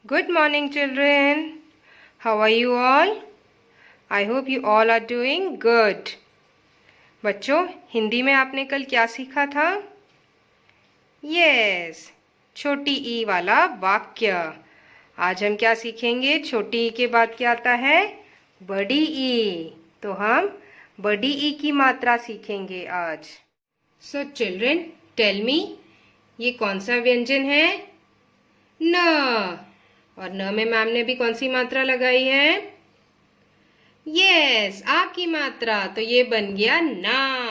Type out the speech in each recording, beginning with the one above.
Good morning, children. How are you all? I hope you all are doing good. बच्चों, हिंदी में आपने कल क्या सीखा था? यस, छोटी ई वाला वाक्य। आज हम क्या सीखेंगे? छोटी ई के बाद क्या आता है? बड़ी ई। तो हम बड़ी ई की मात्रा सीखेंगे आज। सो चिल्ड्रन, टेल मी, ये कौन सा व्यंजन है? न। और न में मैम ने भी कौन सी मात्रा लगाई है? यस, आ की मात्रा। तो ये बन गया ना।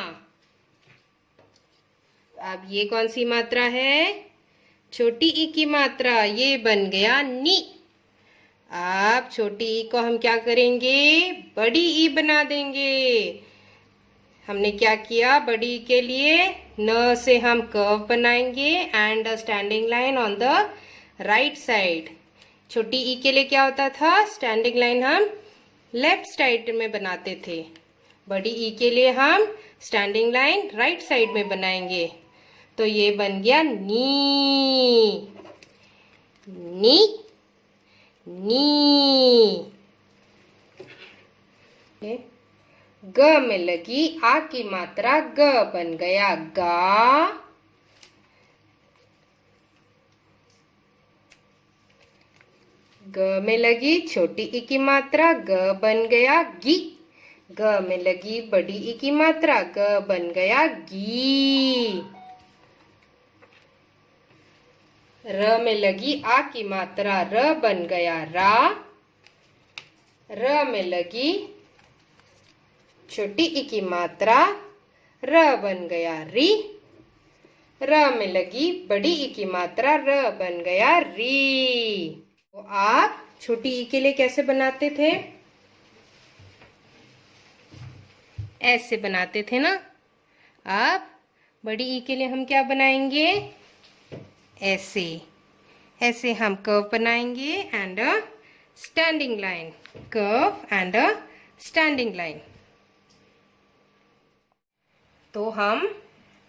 अब ये कौन सी मात्रा है? छोटी ई की मात्रा। ये बन गया नी। अब छोटी ई को हम क्या करेंगे? बड़ी ई बना देंगे। हमने क्या किया? बड़ी ई के लिए न से हम कर्व बनाएंगे and a standing line on the right side. छोटी ई के लिए क्या होता था? स्टैंडिंग लाइन हम लेफ्ट साइड में बनाते थे। बड़ी ई के लिए हम स्टैंडिंग लाइन राइट साइड में बनाएंगे। तो ये बन गया नी। नी नी। ग में लगी आ की मात्रा ग बन गया गा। ग में लगी छोटी ई की मात्रा ग बन गया गी। ग में लगी बड़ी ई की मात्रा ग बन गया गी। र में लगी आ की मात्रा र बन गया रा। र में लगी छोटी ई की मात्रा र बन गया री। र में लगी बड़ी ई की मात्रा र बन गया री। तो आप छोटी ई के लिए कैसे बनाते थे? ऐसे बनाते थे ना। अब बड़ी ई के लिए हम क्या बनाएंगे? ऐसे। ऐसे हम कर्व बनाएंगे and a standing line. Curve and a standing line. तो हम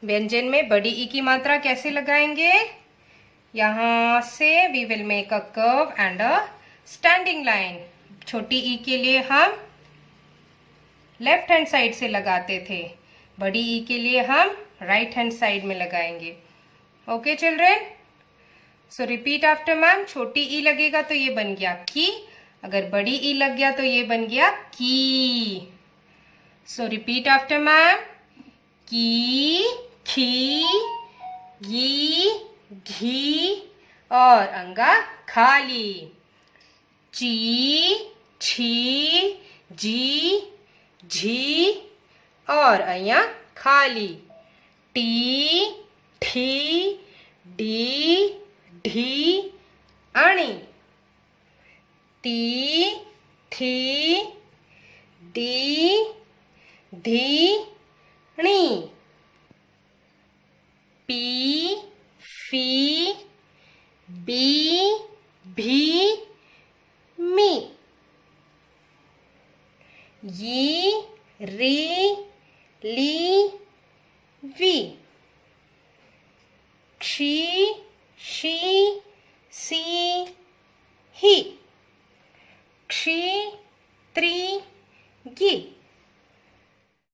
व्यंजन में बड़ी ई की मात्रा कैसे लगाएंगे? यहां से we will make a curve and a standing line. छोटी ई के लिए हम लेफ्ट हैंड साइड से लगाते थे। बड़ी ई के लिए हम राइट हैंड साइड में लगाएंगे। ओके चिल्ड्रन, सो रिपीट आफ्टर मैम। छोटी ई लगेगा तो ये बन गया की। अगर बड़ी ई लग गया तो ये बन गया की। सो रिपीट आफ्टर मैम। की, खी, गी, घी और अंगा खाली। ची, छी, जी, झी और अया खाली। टी, ठी, डी, ढी, अणी। ती, थी, डी, धी, णी। पी, फी, बी, भी, मी। यी, री, ली, वी। क्षी, शी, सी, ही। क्षी, त्री, गी।